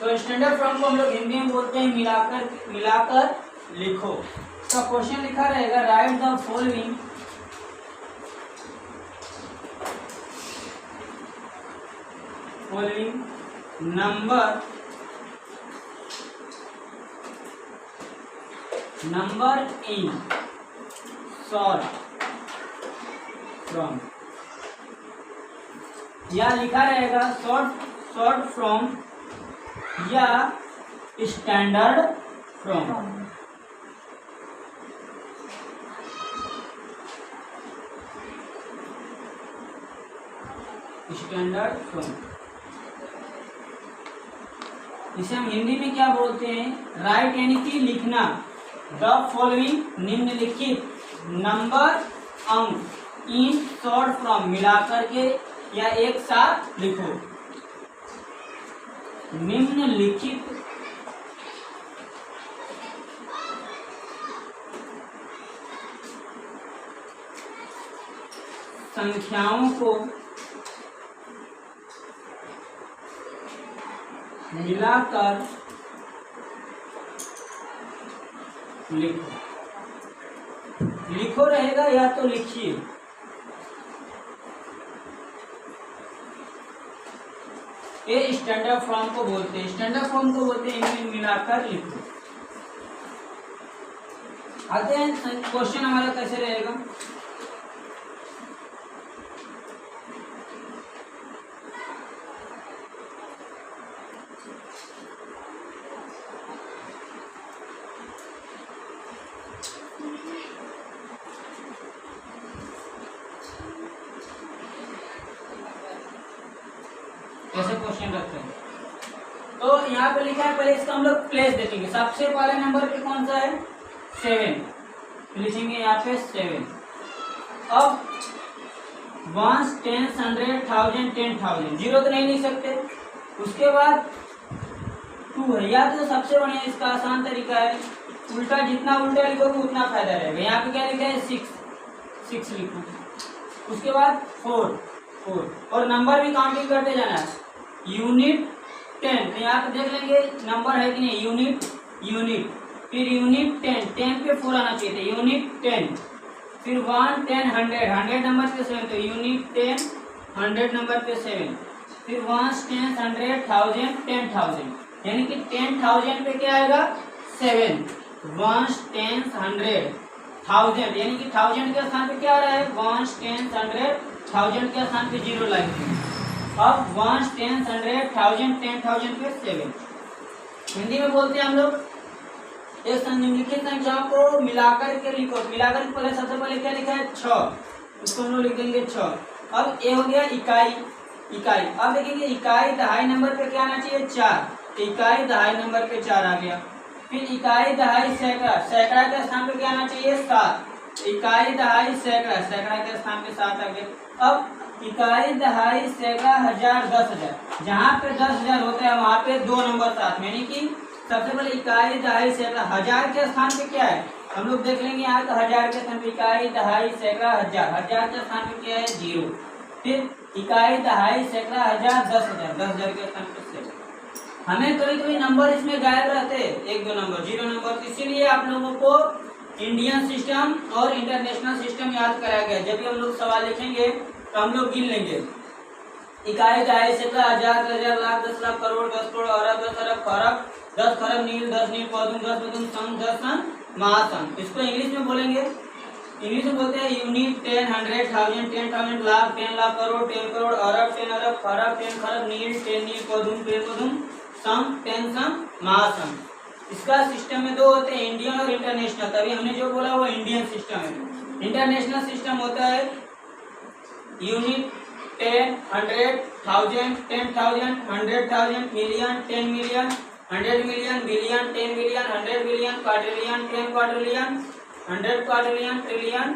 तो standard form को हम लोग हिंदी में बोलते हैं मिलाकर लिखो। तो क्वेश्चन लिखा रहेगा right the following number in short from, या लिखा रहेगा शॉर्ट फ्रॉम या स्टैंडर्ड फ्रॉम। स्टैंडर्ड फ्रॉम इसे हम हिंदी में क्या बोलते हैं, राइट यानी कि लिखना, द फॉलोइंग निम्नलिखित नंबर अंक इन शॉर्ट फ्रॉम मिलाकर के या एक साथ लिखो। निम्नलिखित संख्याओं को मिलाकर लिखो। लिखो रहेगा या तो लिखिए। ये स्टैंडर्ड फॉर्म को बोलते हैं, स्टैंडर्ड फॉर्म को बोलते हैं इनमें मिलाकर लिखो। आते हैं क्वेश्चन हमारा कैसे रहेगा। कैसे क्वेश्चन रखते हैं, तो यहाँ पे लिखा है, पहले इसका हम लोग प्लेस देखेंगे। सबसे पहले नंबर पे कौन सा है, 7, लिखेंगे यहाँ पे 7। अब 1, 10, 100, 1000, 10,000, जीरो तो नहीं लिख सकते। उसके बाद 2 है, या तो सबसे बढ़िया इसका आसान तरीका है उल्टा, जितना उल्टा लिखोगे उतना फायदा रहेगा। यहाँ पे क्या लिखा है 6 लिखो। उसके बाद 4 और नंबर भी काउंटिंग करते जाना है। यूनिट 10, तो यहाँ पे देख लेंगे नंबर है कि नहीं, यूनिट, फिर यूनिट 10 पे 4 आना चाहिए था, यूनिट 10, फिर 1, 10, 100 नंबर पे 7, तो यूनिट 10, 100 नंबर पे 7, फिर 1, 10, 100, 1000, 10,000, यानी कि 10,000 पे क्या आएगा 7, 1, 10, 100, 1000, यानी कि 1000 के स्थान पे क्या आ रहा है 1, 10, 100, 1000 के स्थान पे 0 लाएंगे। अब 1, 10, 100, 1000, 10,000 पे 7। हिंदी में बोलते हैं हम लोग एक निम्नलिखित संख्याओं को मिलाकर के लिखो। मिलाकर के पहले सबसे पहले क्या लिखा है 6, इसको हम लोग लिख देंगे 6। अब ये हो गया इकाई। अब देखेंगे इकाई दहाई नंबर पे क्या आना चाहिए 4, इकाई दहाई नंबर पे 4 आ गया। फिर इकाई दहाई सैकड़ा के स्थान पे क्या आना चाहिए 7, इकाई दहाई सैकड़ा के स्थान पे 7 आ गया। अब इकाई दहाई सैकड़ा, हजार, 10,000, जहाँ पे 10,000 होता है वहाँ पे 2 नंबर साथ में, यानी कि सबसे पहले इकाई दहाई सैकड़ा, हजार के स्थान पे क्या है हम लोग देख लेंगे यहाँ, तो हजार के स्थान पे इकाई दहाई सैकड़ा हजार के स्थान पे क्या है 0। फिर इकाई दहाई सैकड़ा, हजार, 10,000 के स्थान पे 7। हमें कभी नंबर इसमें गायब रहते हैं, 1-2 नंबर, 0 नंबर, इसीलिए आप लोगों को इंडियन सिस्टम और इंटरनेशनल सिस्टम याद कराया गया। जब भी हम लोग सवाल लिखेंगे तो हम लोग गिन लेंगे, इकाई दहाई सैकड़ा, हजार, 10,000, लाख, 10 लाख, करोड़, 10 करोड़, अरब, 10 अरब, खरब, 10 खरब, नील, 10 नील, पौधुम, 10 पौधुम, सम, 10 सन, महासन। इसको इंग्लिश में बोलेंगे, इंग्लिश में बोलते हैं यूनिट, 10, 100, 1000, 10,000, लाख, 10 लाख, करोड़, 10 करोड़, अरब, 10 अरब, खरब, 10 खरब, नील, 10 नील, पौधुम, 10 पौधुम, सम, 10 सम, महासम। इसका सिस्टम में 2 होते हैं, इंडियन और इंटरनेशनल। तभी हमने जो बोला वो इंडियन सिस्टम है। इंटरनेशनल सिस्टम होता है unit, 10, 100, 1000, 10,000, 100,000, million, 10 million, 100 million, billion, 10 billion, 100 billion, quadrillion, 10 quadrillion, 100 quadrillion, trillion,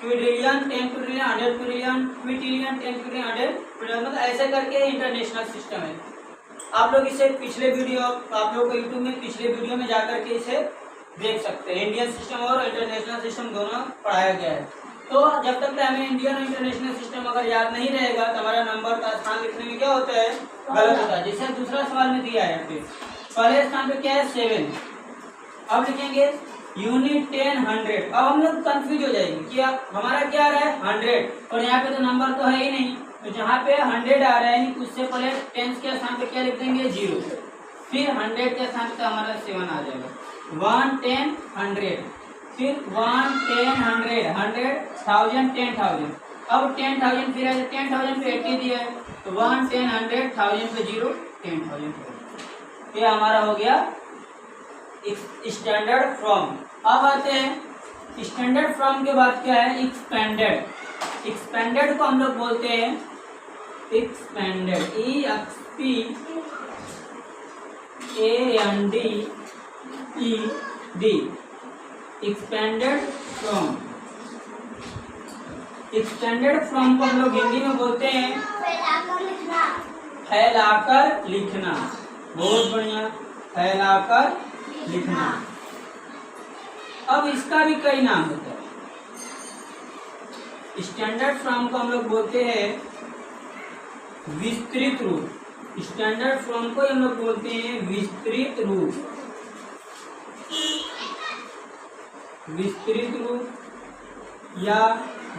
quadrillion, 10 quadrillion, 100 quadrillion, quintillion, 10 quintillion, 100 quintillion, मतलब ऐसे करके इंटरनेशनल सिस्टम है। आप लोग इसे पिछले वीडियो, आप लोग को यूट्यूब में पिछले वीडियो में जाकर के इसे देख सकते हैं। इंडियन सिस्टम और इंटरनेशनल सिस्टम दोनों पढ़ाया गया है। तो जब तक हमें इंडियन और इंटरनेशनल सिस्टम अगर याद नहीं रहेगा तो हमारा नंबर का स्थान लिखने में क्या होता है गलत होता है। जैसे दूसरा सवाल में दिया है फिर पहले स्थान पे क्या है 7, अब लिखेंगे यूनिट 10 100। अब हम लोग कंफ्यूज हो जाएंगे कि हमारा क्या आ रहा है 100 और यहाँ पे तो नंबर तो है ही नहीं, तो जहाँ पे 100 आ रहा है उससे पहले 10 के स्थान पे क्या लिख देंगे 0, फिर 100 के स्थान पे हमारा 7 आ जाएगा 1 10 100, फिर 1 10 100 100 1000 10,000। अब 10,000 फिर 10,000 पे 80 दिया है तो 1 10 100 1000 पे 0 10,000। ये हमारा हो गया स्टैंडर्ड फॉर्म। अब आते हैं स्टैंडर्ड फॉर्म के बाद क्या है एक्सपेंडेड। एक्सपेंडेड को हम लोग बोलते हैं expanded, EXPANDED, expanded form. Extended form को हम लोग हिंदी में बोलते हैं फैलाकर लिखना। बहुत बढ़िया, फैलाकर लिखना। अब इसका भी कई नाम होता है। स्टैंडर्ड फॉर्म को हम लोग बोलते हैं विस्तृत रूप। स्टैंडर्ड फॉर्म को हम लोग बोलते हैं विस्तृत रूप, विस्तृत रूप या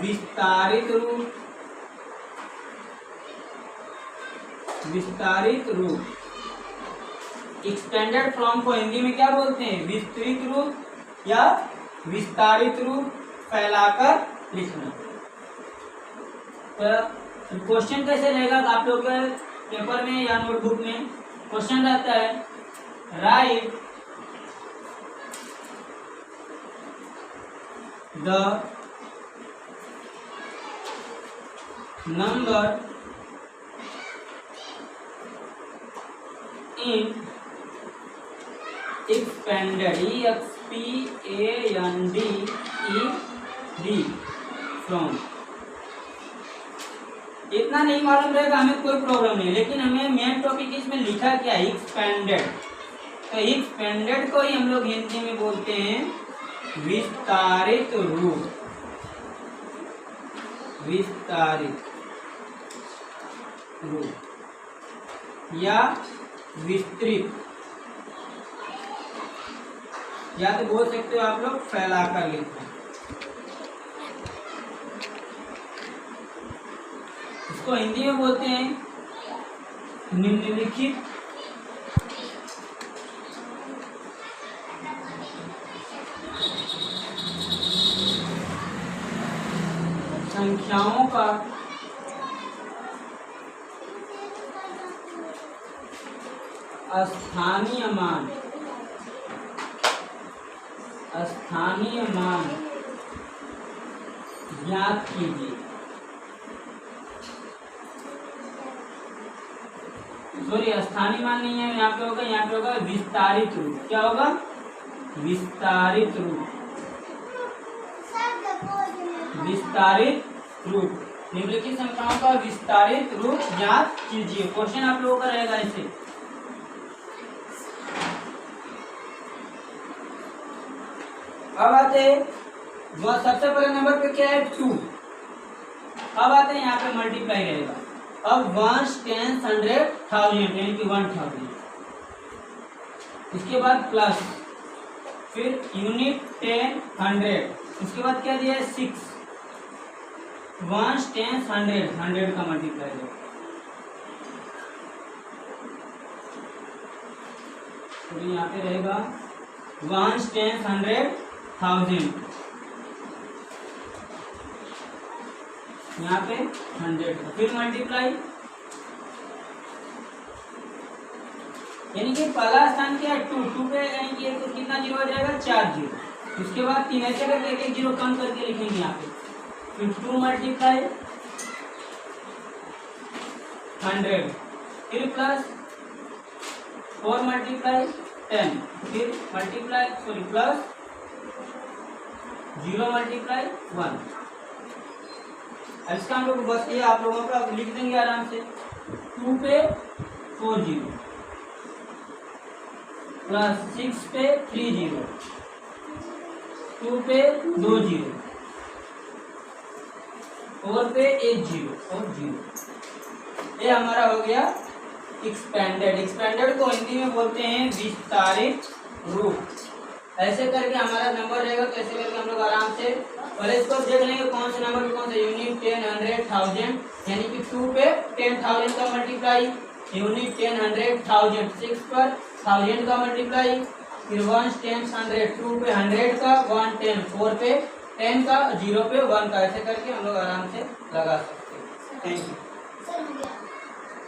विस्तारित रूप, विस्तारित रूप। एक्सटेंडेड फॉर्म को हिंदी में क्या बोलते हैं विस्तृत रूप या विस्तारित रूप, फैलाकर लिखना। तो क्वेश्चन कैसे रहेगा आप लोग के पेपर में या नोटबुक में क्वेश्चन रहता है right the number in expanded, EXPANDED from. इतना नहीं मालूम रहेगा हमें कोई प्रॉब्लम नहीं, लेकिन हमें मेन टॉपिक इसमें लिखा क्या है एक्सपेंडेड। तो एक्सपेंडेड को ही हम लोग हिंदी में बोलते हैं विस्तारित रूप, विस्तारित रूप या विस्तृत, या तो बोल सकते हो आप लोग फैलाकर लिखना। इसको हिंदी में बोलते हैं निम्नलिखित संख्याओं का स्थानीय मान, स्थानीय मान ज्ञात कीजिए। सॉरी, स्थानीय मान नहीं है, यहाँ पे होगा, यहाँ पे होगा विस्तारित रूप। क्या होगा विस्तारित रूप, विस्तारित रूप। निम्नलिखित संख्याओं का विस्तारित रूप ज्ञात कीजिए। क्वेश्चन आप लोगों का रहेगा ऐसे। अब आते हैं सबसे पहले नंबर पे क्या है 2। अब आते हैं यहाँ पे मल्टीप्लाई रहेगा। अब 1 10 100 1000 यानी कि 1000, इसके बाद प्लस, फिर यूनिट 10 100, इसके बाद क्या दिया है 6, 1 10 100 का मल्टीप्लाई है। तो यहाँ पे रहेगा 1 10 100 1000, यहाँ पे 100, फिर मल्टीप्लाई, यानी कि पहला स्थान क्या है 2 पे, यानी कि तो कितना जीरो हो जाएगा 4 जीरो। उसके बाद 3 ऐसे करके एक जीरो कम करके लिखेंगे यहाँ पे। फिर 2 मल्टीप्लाई 100, फिर प्लस 4 मल्टीप्लाई 10, फिर मल्टीप्लाई प्लस 0 मल्टीप्लाई 1। अब इसका हम लोग बस ये आप लोगों का लिख देंगे आराम से। 2 पे 4 जीरो, प्लस 6 पे 3 जीरो, 2 पे 2 जीरो, 4 पे 1 जीरो और 0। ये हमारा हो गया एक्सपेंडेड। एक्सपेंडेड को हिंदी में बोलते हैं विस्तारित रूप। ऐसे करके हमारा नंबर रहेगा। तो ऐसे करके हम लोग आराम से पहले इसको देख लेंगे कौन से नंबर पे कौन सा यूनिट 10, 100, 1000, यानी कि 2 पे 10,000 का मल्टीप्लाई, यूनिट 10, 100, 1000, 6 पर 1000 का मल्टीप्लाई, फिर 1 10 100, 2 पे 100 का, 1 10, 4 पे 10 का, 0 पे 1 का। ऐसे करके हम लोग आराम से लगा सकते हैं। Thank you.